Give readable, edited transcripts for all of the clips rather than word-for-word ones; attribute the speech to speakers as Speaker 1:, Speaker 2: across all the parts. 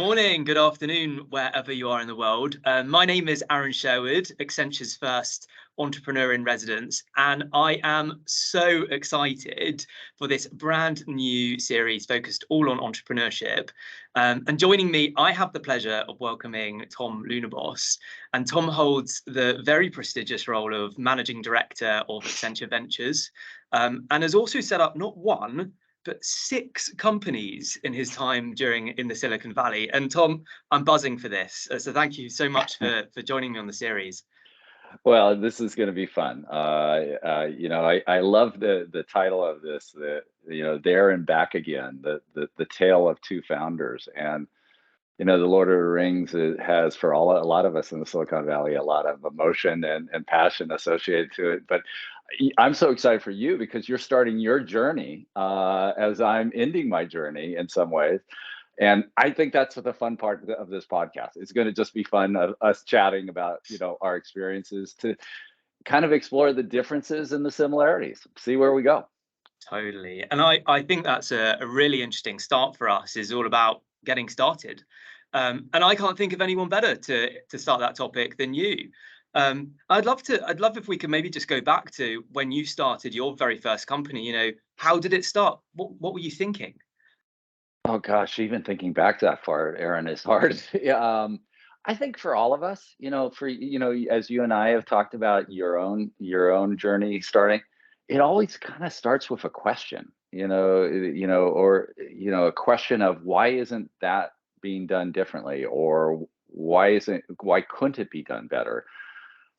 Speaker 1: morning, good afternoon, wherever you are in the world. My name is Aaron Sherwood, Accenture's first entrepreneur in residence, and I am so excited for this brand new series focused all on entrepreneurship. And joining me, I have the pleasure of welcoming Tom Lunabos. And Tom holds the very prestigious role of Managing Director of Accenture Ventures, and has also set up not one, but 6 companies in his time in the Silicon Valley. And Tom, I'm buzzing for this. So thank you so much for joining me on the series.
Speaker 2: Well, this is going to be fun. I love the title of this, there and back again, the tale of two founders. And, the Lord of the Rings has for a lot of us in the Silicon Valley, a lot of emotion and passion associated to it. But I'm so excited for you because you're starting your journey as I'm ending my journey in some ways. And I think that's the fun part of this podcast. It's going to just be fun of us chatting about, our experiences to kind of explore the differences and the similarities, see where we go.
Speaker 1: Totally. And I think that's a really interesting start for us, is all about getting started. And I can't think of anyone better to start that topic than you. I'd love if we could maybe just go back to when you started your very first company. How did it start? What were you thinking?
Speaker 2: Oh gosh, even thinking back that far, Aaron, is hard. Yeah, I think for all of us, as you and I have talked about your own journey starting, it always kind of starts with a question, or a question of why isn't that being done differently, or why couldn't it be done better?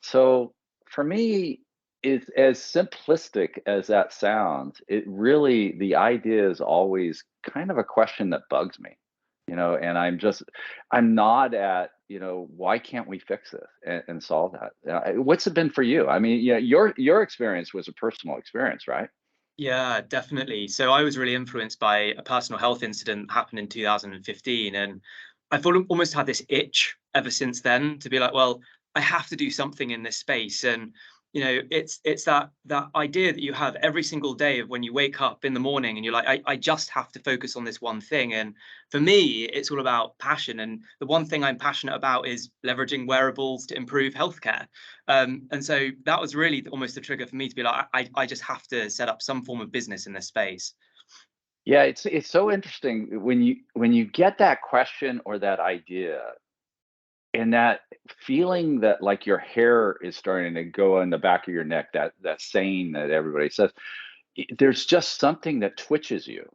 Speaker 2: So for me, it's as simplistic as that sounds. The idea is always kind of a question that bugs me, and I'm not at, why can't we fix this and solve that? What's it been for you? I mean, your experience was a personal experience, right?
Speaker 1: Yeah, definitely. So I was really influenced by a personal health incident that happened in 2015. And I've almost had this itch ever since then to be like, well, I have to do something in this space. And, it's that idea that you have every single day of when you wake up in the morning and you're like, I just have to focus on this one thing. And for me, it's all about passion. And the one thing I'm passionate about is leveraging wearables to improve healthcare. And so that was really almost the trigger for me to be like, I just have to set up some form of business in this space.
Speaker 2: Yeah, it's so interesting when you get that question or that idea and that feeling that like your hair is starting to go on the back of your neck, that saying that everybody says, there's just something that twitches you.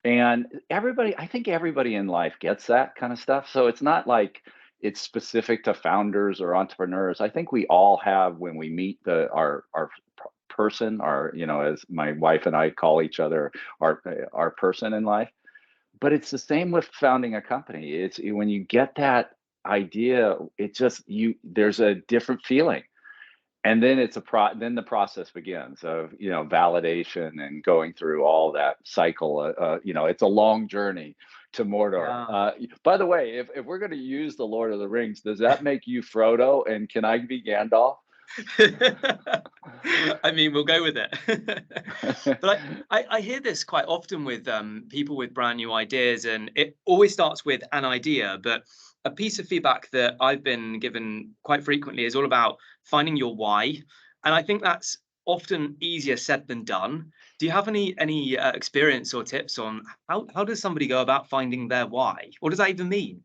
Speaker 2: And I think everybody in life gets that kind of stuff. So it's not like it's specific to founders or entrepreneurs. I think we all have, when we meet our person, as my wife and I call each other, our person in life. But it's the same with founding a company. It's when you get that idea, it just there's a different feeling. And then then the process begins of, validation and going through all that cycle. It's a long journey to Mordor.
Speaker 1: Yeah.
Speaker 2: By the way, if we're going to use the Lord of the Rings, does that make you Frodo and can I be Gandalf?
Speaker 1: I mean, we'll go with it. But I hear this quite often with people with brand new ideas, and it always starts with an idea. But a piece of feedback that I've been given quite frequently is all about finding your why. And I think that's often easier said than done. Do you have any experience or tips on how does somebody go about finding their why? What does that even mean?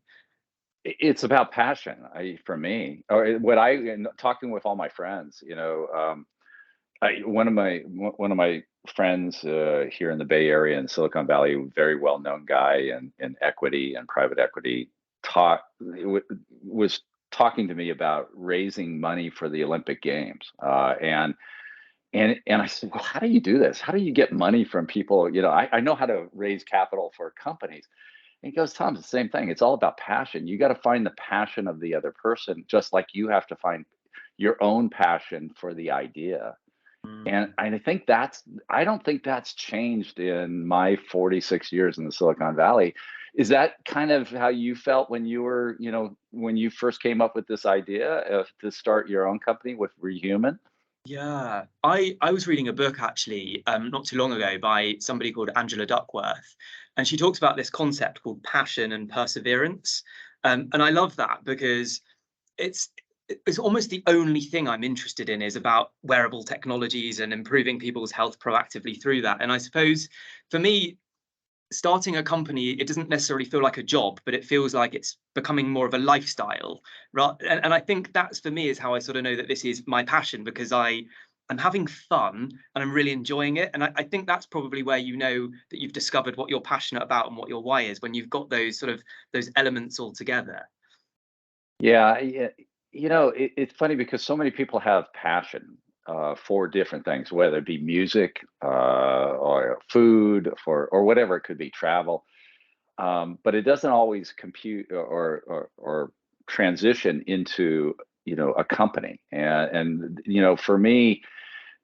Speaker 2: It's about passion, for me, or what talking with all my friends, one of my friends here in the Bay Area in Silicon Valley, very well known guy in equity and private equity, was talking to me about raising money for the Olympic Games, and I said, well, how do you do this? How do you get money from people? I know how to raise capital for companies. And he goes, Tom, it's the same thing. It's all about passion. You got to find the passion of the other person, just like you have to find your own passion for the idea. And
Speaker 1: Mm.
Speaker 2: I don't think that's changed in my 46 years in the Silicon Valley. Is that kind of how you felt when you were, when you first came up with this idea to start your own company with Rehuman?
Speaker 1: Yeah, I was reading a book actually not too long ago by somebody called Angela Duckworth, and she talks about this concept called passion and perseverance, and I love that because it's it's almost the only thing I'm interested in is about wearable technologies and improving people's health proactively through that. And I suppose for me, starting a company, it doesn't necessarily feel like a job, but it feels like it's becoming more of a lifestyle, right? And I think that's for me is how I sort of know that this is my passion because I'm having fun and I'm really enjoying it. And I think that's probably where you know that you've discovered what you're passionate about and what your why is when you've got those sort of those elements all together.
Speaker 2: Yeah, yeah. It's funny because so many people have passion for different things, whether it be music or food, or whatever it could be, travel. But it doesn't always compute or transition into a company. And for me,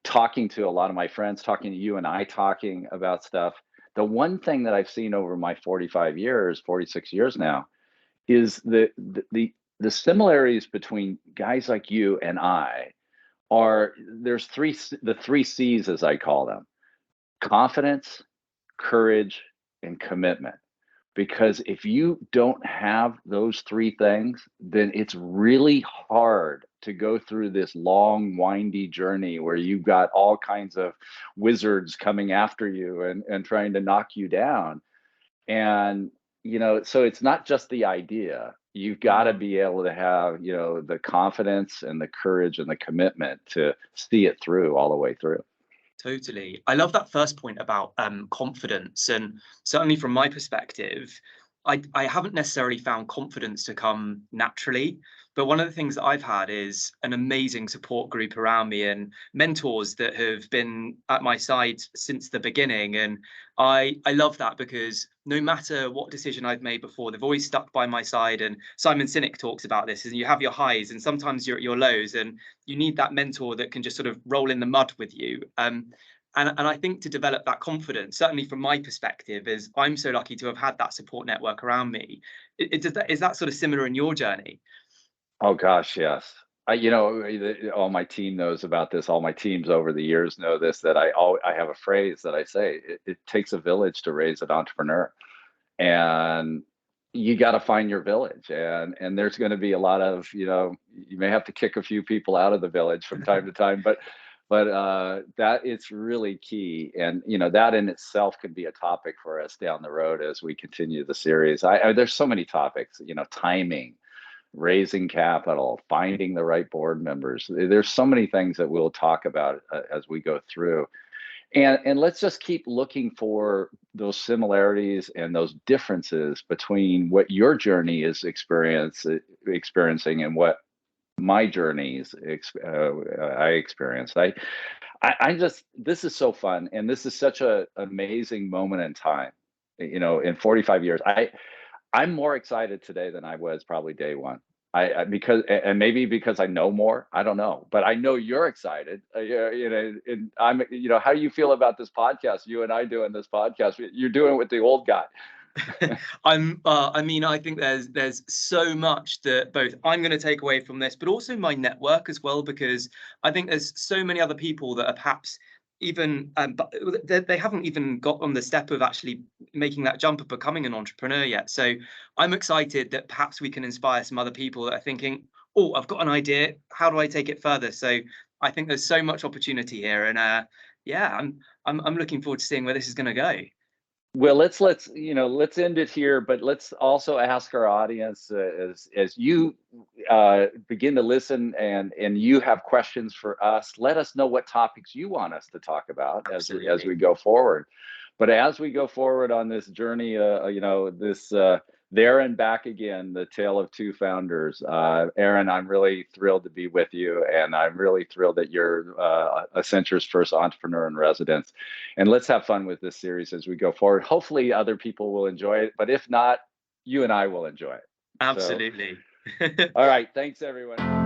Speaker 2: talking to a lot of my friends, talking to you and I, talking about stuff. The one thing that I've seen over my 45 years, 46 years now, is the similarities between guys like you and I are the three C's, as I call them: confidence, courage, and commitment. Because if you don't have those three things, then it's really hard to go through this long, windy journey where you've got all kinds of wizards coming after you and trying to knock you down. And, so it's not just the idea. You've got to
Speaker 1: Mm.
Speaker 2: be able to have, the confidence and the courage and the commitment to see it through all the way through.
Speaker 1: Totally. I love that first point about confidence. And certainly from my perspective, I haven't necessarily found confidence to come naturally. But one of the things that I've had is an amazing support group around me and mentors that have been at my side since the beginning. And I love that because no matter what decision I've made before, they've always stuck by my side. And Simon Sinek talks about this, and you have your highs and sometimes you're at your lows. And you need that mentor that can just sort of roll in the mud with you. And I think to develop that confidence, certainly from my perspective, is I'm so lucky to have had that support network around me. Is that sort of similar in your journey?
Speaker 2: Oh gosh, yes. All my team knows about this. All my teams over the years know this. That I have a phrase that I say: it takes a village to raise an entrepreneur, and you got to find your village. And there's going to be a lot of you may have to kick a few people out of the village from time to time, but that it's really key. And that in itself could be a topic for us down the road as we continue the series. There's so many topics. Timing, raising capital, finding the right board members. There's so many things that we'll talk about as we go through. And let's just keep looking for those similarities and those differences between what your journey is experiencing and what my journeys I experienced. I just, this is so fun, and this is such an amazing moment in time. In 45 years, I'm more excited today than I was probably day one. Because, and maybe because I know more, I don't know, but I know you're excited. Yeah, and I'm, how do you feel about this podcast? You and I doing this podcast, you're doing it with the old guy.
Speaker 1: I mean, I think there's so much that both I'm going to take away from this, but also my network as well, because I think there's so many other people that are perhaps even, but they haven't even got on the step of actually making that jump of becoming an entrepreneur yet. So I'm excited that perhaps we can inspire some other people that are thinking, oh, I've got an idea. How do I take it further? So I think there's so much opportunity here, and yeah, I'm looking forward to seeing where this is going to go.
Speaker 2: Well, let's end it here, but let's also ask our audience, as you begin to listen and you have questions for us, let us know what topics you want us to talk about as we
Speaker 1: Absolutely.
Speaker 2: go forward. But as we go forward on this journey, this there and back again, the tale of two founders. Aaron, I'm really thrilled to be with you, and I'm really thrilled that you're Accenture's first entrepreneur in residence. And let's have fun with this series as we go forward. Hopefully, other people will enjoy it, but if not, you and I will enjoy it. So,
Speaker 1: Absolutely.
Speaker 2: all right, thanks everyone.